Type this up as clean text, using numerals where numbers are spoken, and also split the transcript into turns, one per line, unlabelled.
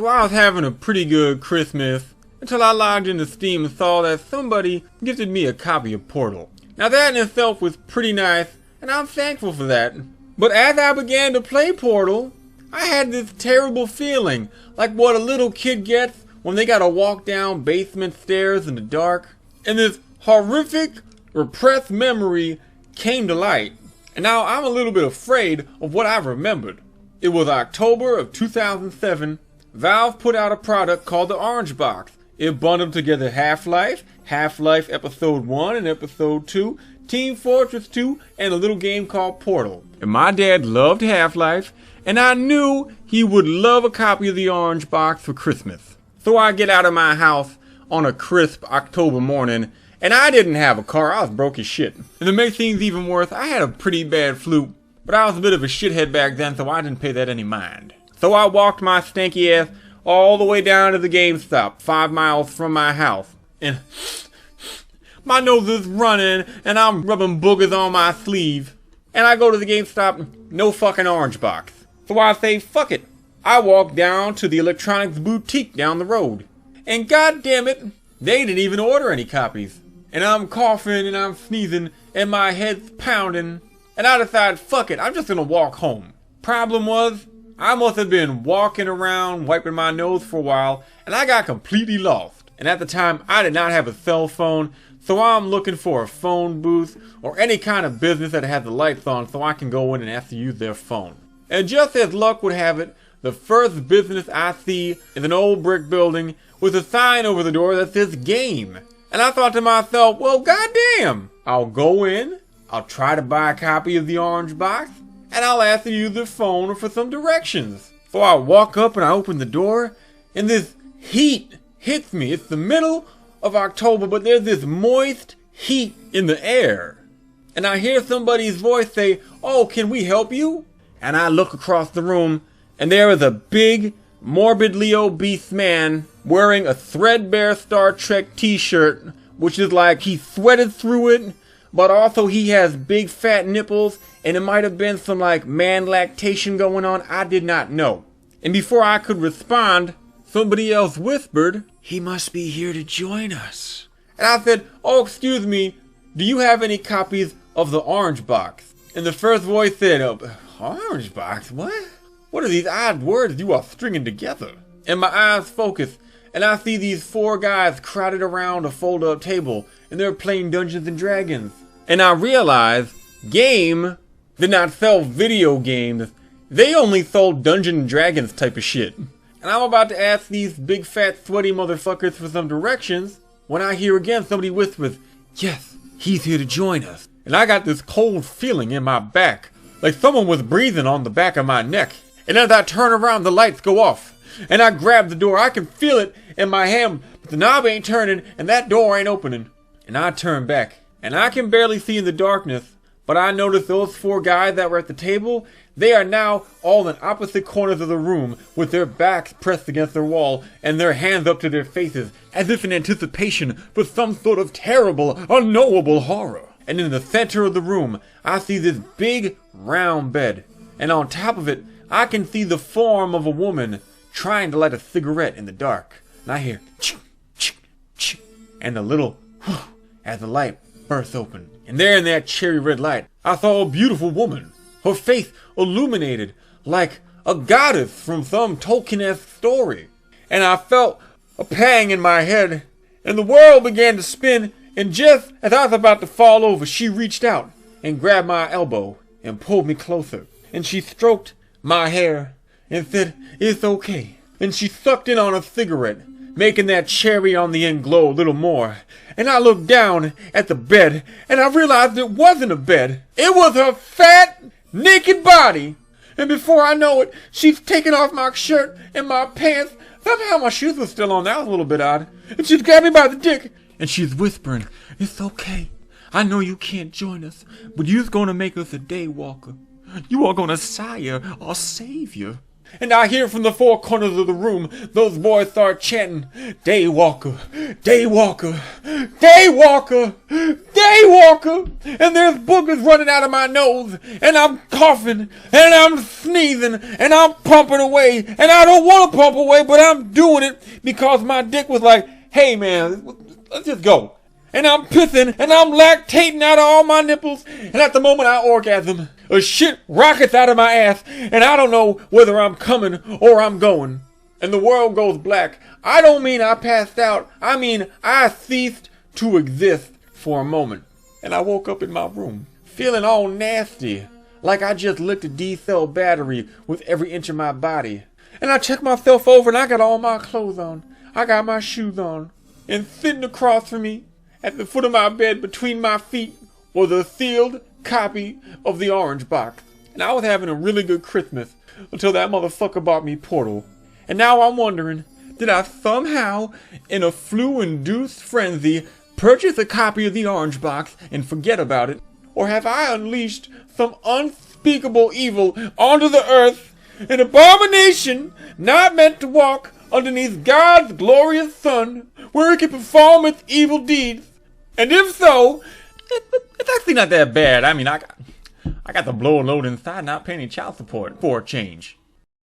So I was having a pretty good Christmas until I logged into Steam and saw that somebody gifted me a copy of Portal. Now that in itself was pretty nice, and I'm thankful for that. But as I began to play Portal, I had this terrible feeling, like what a little kid gets when they gotta walk down basement stairs in the dark. And this horrific, repressed memory came to light. And now I'm a little bit afraid of what I remembered. It was October of 2007. Valve put out a product called the Orange Box. It bundled together Half-Life, Half-Life Episode 1 and Episode 2, Team Fortress 2, and a little game called Portal. And my dad loved Half-Life, and I knew he would love a copy of the Orange Box for Christmas. So I get out of my house on a crisp October morning, and I didn't have a car. I was broke as shit. And to make things even worse, I had a pretty bad flu, but I was a bit of a shithead back then, so I didn't pay that any mind. So I walked my stanky ass all the way down to the GameStop, 5 miles from my house. And my nose is running, and I'm rubbing boogers on my sleeve. And I go to the GameStop, no fucking Orange Box. So I say, fuck it. I walk down to the electronics boutique down the road. And god damn it, they didn't even order any copies. And I'm coughing and I'm sneezing and my head's pounding. And I decide, fuck it, I'm just gonna walk home. Problem was, I must have been walking around wiping my nose for a while and I got completely lost. And at the time, I did not have a cell phone, so I'm looking for a phone booth or any kind of business that has the lights on so I can go in and ask to use their phone. And just as luck would have it, the first business I see is an old brick building with a sign over the door that says game. And I thought to myself, well, goddamn, I'll go in, I'll try to buy a copy of the Orange Box, and I'll ask to use their phone for some directions. So I walk up and I open the door, and this heat hits me. It's the middle of October, but there's this moist heat in the air. And I hear somebody's voice say, oh, can we help you? And I look across the room, and there is a big, morbidly obese man wearing a threadbare Star Trek t-shirt, which is like he sweated through it, but also he has big fat nipples, and it might have been some like man lactation going on. I did not know. And before I could respond, somebody else whispered, he must be here to join us. And I said, oh, excuse me, do you have any copies of the Orange Box? And the first voice said, Orange Box? What? What are these odd words you are stringing together? And my eyes focus, and I see these 4 guys crowded around a fold-up table, and they're playing Dungeons and Dragons. And I realize Game did not sell video games. They only sold Dungeons and Dragons type of shit. And I'm about to ask these big fat sweaty motherfuckers for some directions when I hear again somebody whispers, yes, he's here to join us. And I got this cold feeling in my back, like someone was breathing on the back of my neck. And as I turn around, the lights go off. And I grab the door. I can feel it in my hand, but the knob ain't turning and that door ain't opening. And I turn back. And I can barely see in the darkness, but I notice those 4 guys that were at the table, they are now all in opposite corners of the room with their backs pressed against their wall and their hands up to their faces as if in anticipation for some sort of terrible, unknowable horror. And in the center of the room, I see this big round bed. And on top of it, I can see the form of a woman trying to light a cigarette in the dark. And I hear chink, chink, chink, and the little whew as the light bursts open. And there in that cherry red light, I saw a beautiful woman, her face illuminated like a goddess from some Tolkien-esque story. And I felt a pang in my head, and the world began to spin, and just as I was about to fall over, she reached out and grabbed my elbow and pulled me closer. And she stroked my hair and said, it's okay. And she sucked in on a cigarette, making that cherry on the end glow a little more. And I looked down at the bed, and I realized it wasn't a bed. It was her fat, naked body. And before I know it, she's taken off my shirt and my pants. Somehow my shoes were still on. That was a little bit odd. And she's grabbed me by the dick. And she's whispering, it's okay. I know you can't join us, but you're gonna make us a day walker. You are gonna sire our savior. And I hear from the 4 corners of the room, those boys start chanting, Daywalker, Daywalker, Daywalker, Daywalker. jaywalker, and there's boogers running out of my nose, and I'm coughing, and I'm sneezing, and I'm pumping away, and I don't want to pump away, but I'm doing it because my dick was like, hey man, let's just go. And I'm pissing, and I'm lactating out of all my nipples, and at the moment I orgasm, a shit rockets out of my ass, and I don't know whether I'm coming or I'm going. And the world goes black. I don't mean I passed out, I mean I ceased to exist for a moment. And I woke up in my room, feeling all nasty, like I just licked a D-cell battery with every inch of my body. And I checked myself over, and I got all my clothes on. I got my shoes on. And sitting across from me, at the foot of my bed between my feet, was a sealed copy of the Orange Box. And I was having a really good Christmas until that motherfucker bought me Portal. And now I'm wondering, did I somehow, in a flu-induced frenzy, purchase a copy of the Orange Box and forget about it? Or have I unleashed some unspeakable evil onto the earth, an abomination not meant to walk underneath God's glorious sun, where it can perform its evil deeds? And if so, it's actually not that bad. I mean, I got the blow a load inside, not paying any child support for a change.